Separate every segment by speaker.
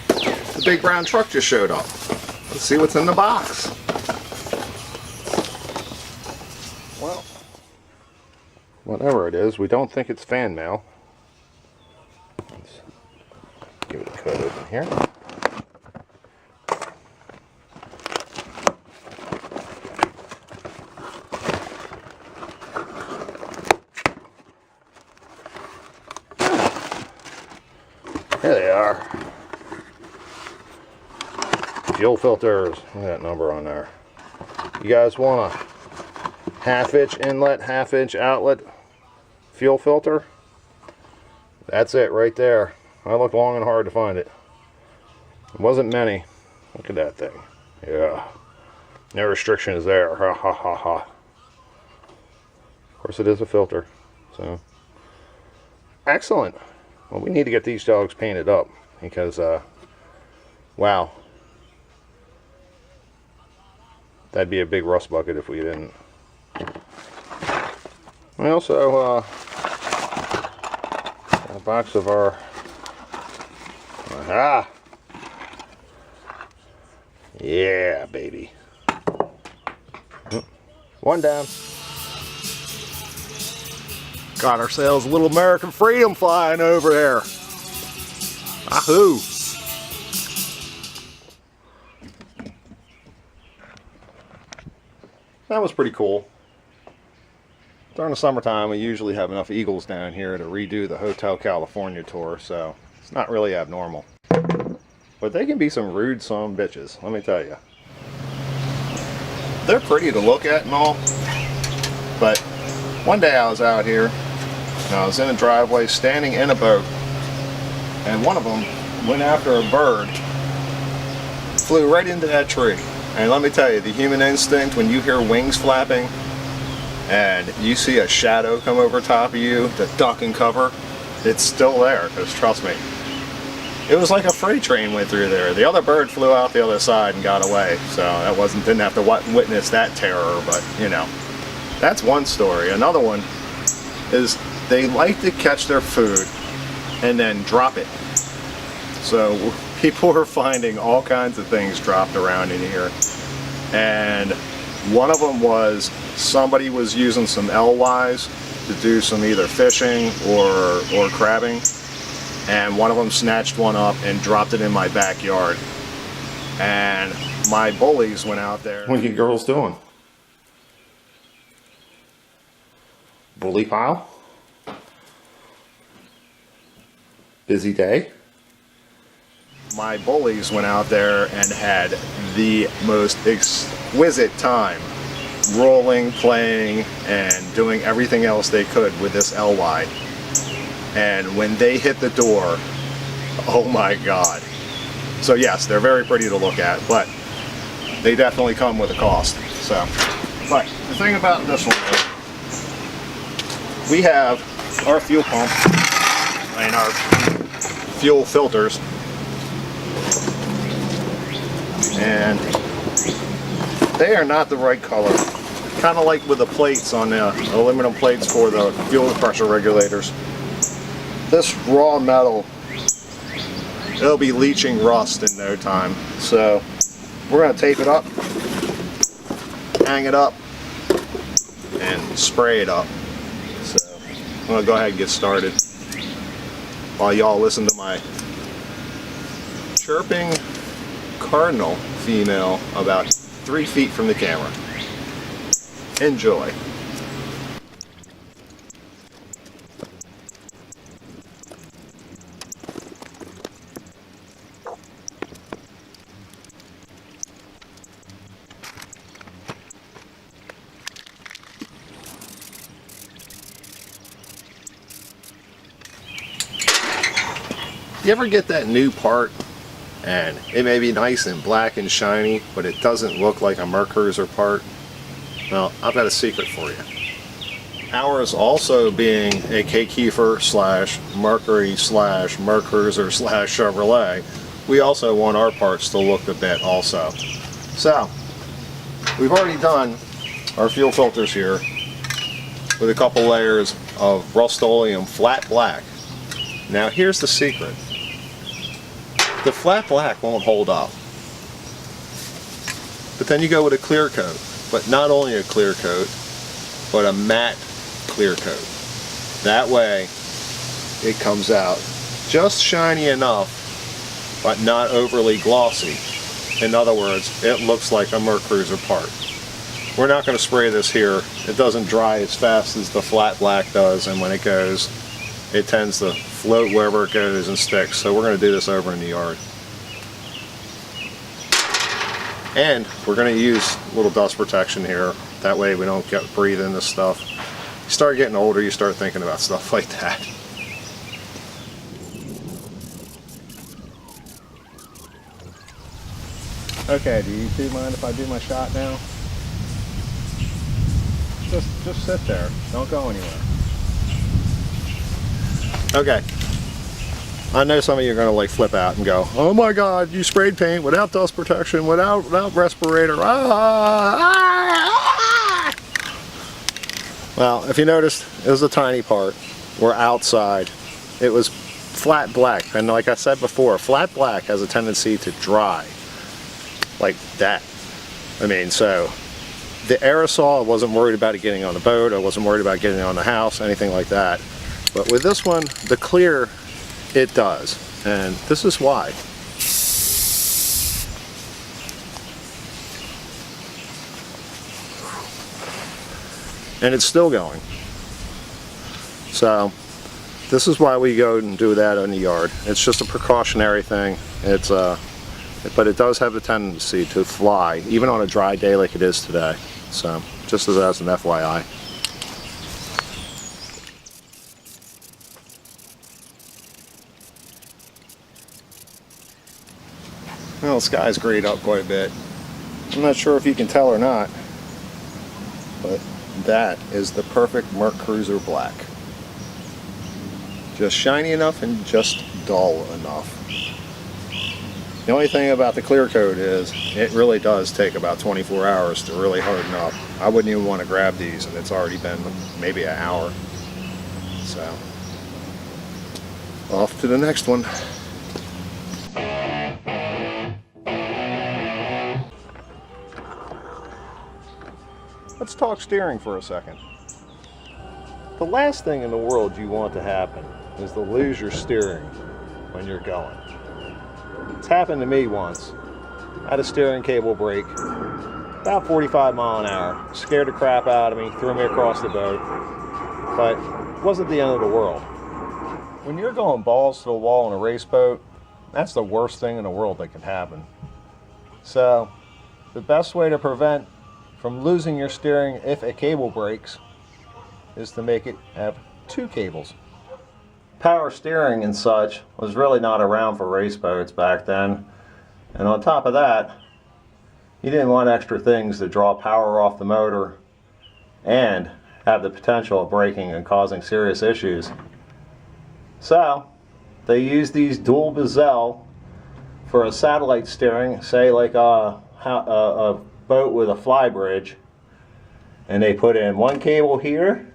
Speaker 1: the big brown truck just showed up. Let's see what's in the box. Well, whatever it is, we don't think it's fan mail. Let's give it a cut open here. Here they are. Fuel filters. Look at that number on there. You guys want a half-inch inlet, half-inch outlet fuel filter? That's it right there. I looked long and hard to find it. It wasn't many. Look at that thing. Yeah. No restrictions there. Ha ha ha ha. Of course it is a filter. So excellent. Well, we need to get these dogs painted up because, wow, that'd be a big rust bucket if we didn't. We also a box of our yeah, baby. One down. Got ourselves a little American freedom flying over there. Ahoo! That was pretty cool. During the summertime, we usually have enough eagles down here to redo the Hotel California tour, so it's not really abnormal. But they can be some rude son bitches, let me tell you. They're pretty to look at and all, but one day I was out here and I was in a driveway standing in a boat, and one of them went after a bird, flew right into that tree. And let me tell you, the human instinct when you hear wings flapping and you see a shadow come over top of you to duck and cover, it's still there, because trust me, it was like a freight train went through there. The other bird flew out the other didn't got away, so that didn't have to witness that terror, but you know, that's one story. Another one is they like to catch their food and then drop it. So people are finding all kinds of things dropped around in here, and one of them was somebody was using some LYs to do some either fishing or crabbing, and one of them snatched one up and dropped it in my backyard, and my bullies went out there. What are you girls doing? Bully pile? Busy day? My bullies went out there and had the most exquisite time rolling, playing, and doing everything else they could with this LY. And when they hit the door, oh my god. So yes, they're very pretty to look at, but they definitely come with a cost. So, but the thing about this one is, we have our fuel pump and our fuel filters, and they are not the right color. Kind of like with the plates on the aluminum plates for the fuel pressure regulators. This raw metal, it'll be leaching rust in no time. So we're going to tape it up, hang it up, and spray it up. So I'm going to go ahead and get started while y'all listen to my chirping cardinal female about 3 feet from the camera. Enjoy. You ever get that new part and it may be nice and black and shiny, but it doesn't look like a Mercruiser part? Well, I've got a secret for you. Ours also being a K. Kiefer / Mercury / Mercruiser / Chevrolet, we also want our parts to look a bit also. So, we've already done our fuel filters here with a couple layers of Rustoleum flat black. Now here's the secret. the flat black won't hold up. But then you go with a clear coat, but not only a clear coat, but a matte clear coat. That way it comes out just shiny enough, but not overly glossy. In other words, it looks like a Mercruiser part. We're not going to spray this here. It doesn't dry as fast as the flat black does, and when it goes, it tends to float wherever it goes and sticks. So we're going to do this over in the yard. And we're going to use a little dust protection here. That way we don't get breathe in this stuff. You start getting older, you start thinking about stuff like that. Okay, do you two mind if I do my shot now? Just sit there. Don't go anywhere. Okay. I know some of you are going to like flip out and go, oh my god, you sprayed paint without dust protection, without respirator. Well, if you noticed, it was a tiny part. We're outside. It was flat black, and like I said before, flat black has a tendency to dry like that. I mean, so the aerosol, I wasn't worried about it getting on the boat, I wasn't worried about getting on the house, anything like that. But with this one, the clear, it does, and this is why. And it's still going. So this is why we go and do that in the yard. It's just a precautionary thing. It's but it does have a tendency to fly, even on a dry day like it is today. So just as an FYI. Well, the sky's grayed up quite a bit. I'm not sure if you can tell or not, but that is the perfect Mercruiser black. Just shiny enough and just dull enough. The only thing about the clear coat is it really does take about 24 hours to really harden up. I wouldn't even want to grab these, and it's already been maybe an hour. So, off to the next one. Let's talk steering for a second. The last thing in the world you want to happen is to lose your steering when you're going. It's happened to me once. I had a steering cable break, about 45 miles an hour. Scared the crap out of me, threw me across the boat, but it wasn't the end of the world. When you're going balls to the wall in a race boat, that's the worst thing in the world that can happen. So, the best way to prevent from losing your steering if a cable breaks is to make it have two cables. Power steering and such was really not around for race boats back then, and on top of that, you didn't want extra things to draw power off the motor and have the potential of breaking and causing serious issues. So they used these dual bezel for a satellite steering, say like a boat with a fly bridge, and they put in one cable here,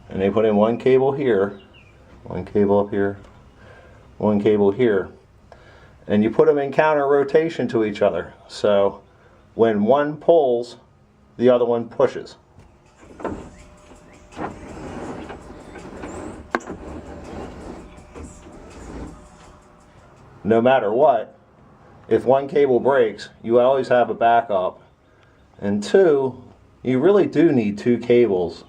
Speaker 1: and they put in one cable here, one cable up here, one cable here, and you put them in counter rotation to each other, so when one pulls, the other one pushes. No matter what, if one cable breaks, you always have a backup. And two, you really do need two cables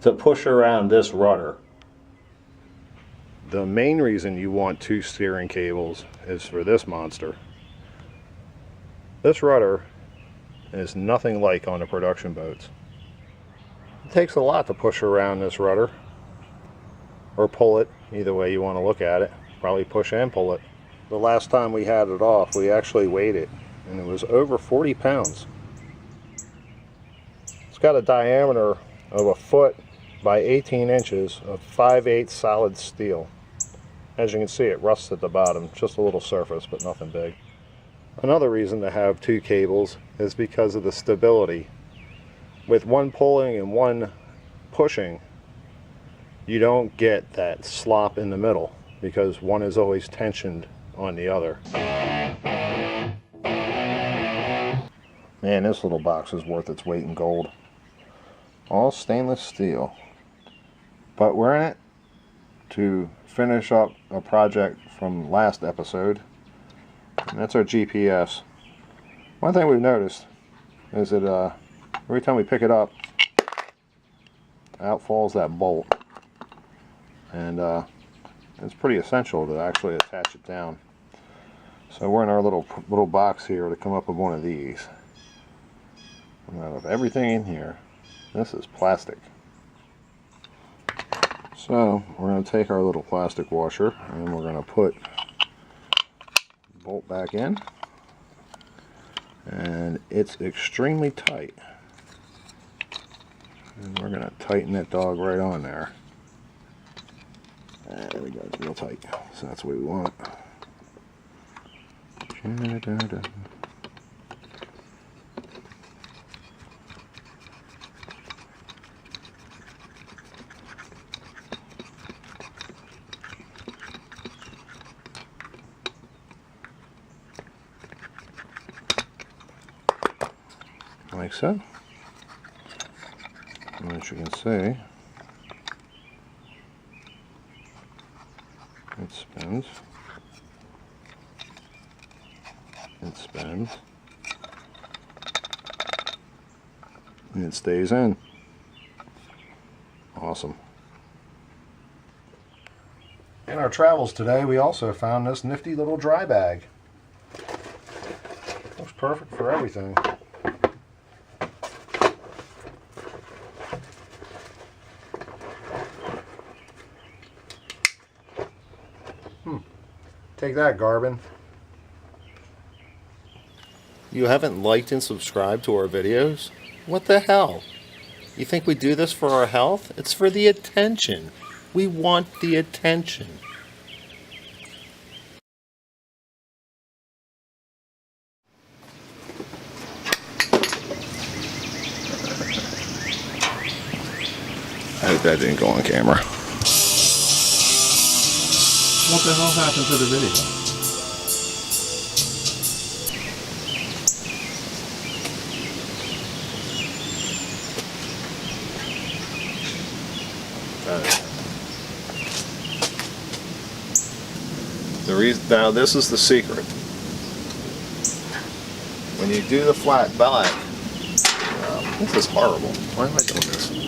Speaker 1: to push around this rudder. The main reason you want two steering cables is for this monster. This rudder is nothing like on the production boats. It takes a lot to push around this rudder, or pull it, either way you want to look at it. Probably push and pull it. The last time we had it off, we actually weighed it, and it was over 40 pounds. It's got a diameter of 1 foot by 18 inches of 5/8 solid steel. As you can see, it rusts at the bottom, just a little surface, but nothing big. Another reason to have two cables is because of the stability. With one pulling and one pushing, you don't get that slop in the middle, because one is always tensioned on the other. Man, this little box is worth its weight in gold. All stainless steel. But we're in it to finish up a project from last episode, and that's our GPS. One thing we've noticed is that every time we pick it up, out falls that bolt, and it's pretty essential to actually attach it down. So we're in our little box here to come up with one of these. And out of everything in here, this is plastic. So we're going to take our little plastic washer and we're going to put the bolt back in, and it's extremely tight, and we're going to tighten that dog right on there. And there we go, it's real tight, so that's what we want. Like so. And as you can see, it spins, it spins, and it stays in. Awesome. In our travels today, we also found this nifty little dry bag. Looks perfect for everything. Take that, Garmin. You haven't liked and subscribed to our videos? What the hell? You think we do this for our health? It's for the attention. We want the attention. I hope that didn't go on camera. What the hell happened to the video? Now this is the secret. When you do the flat back, this is horrible. Why am I doing this?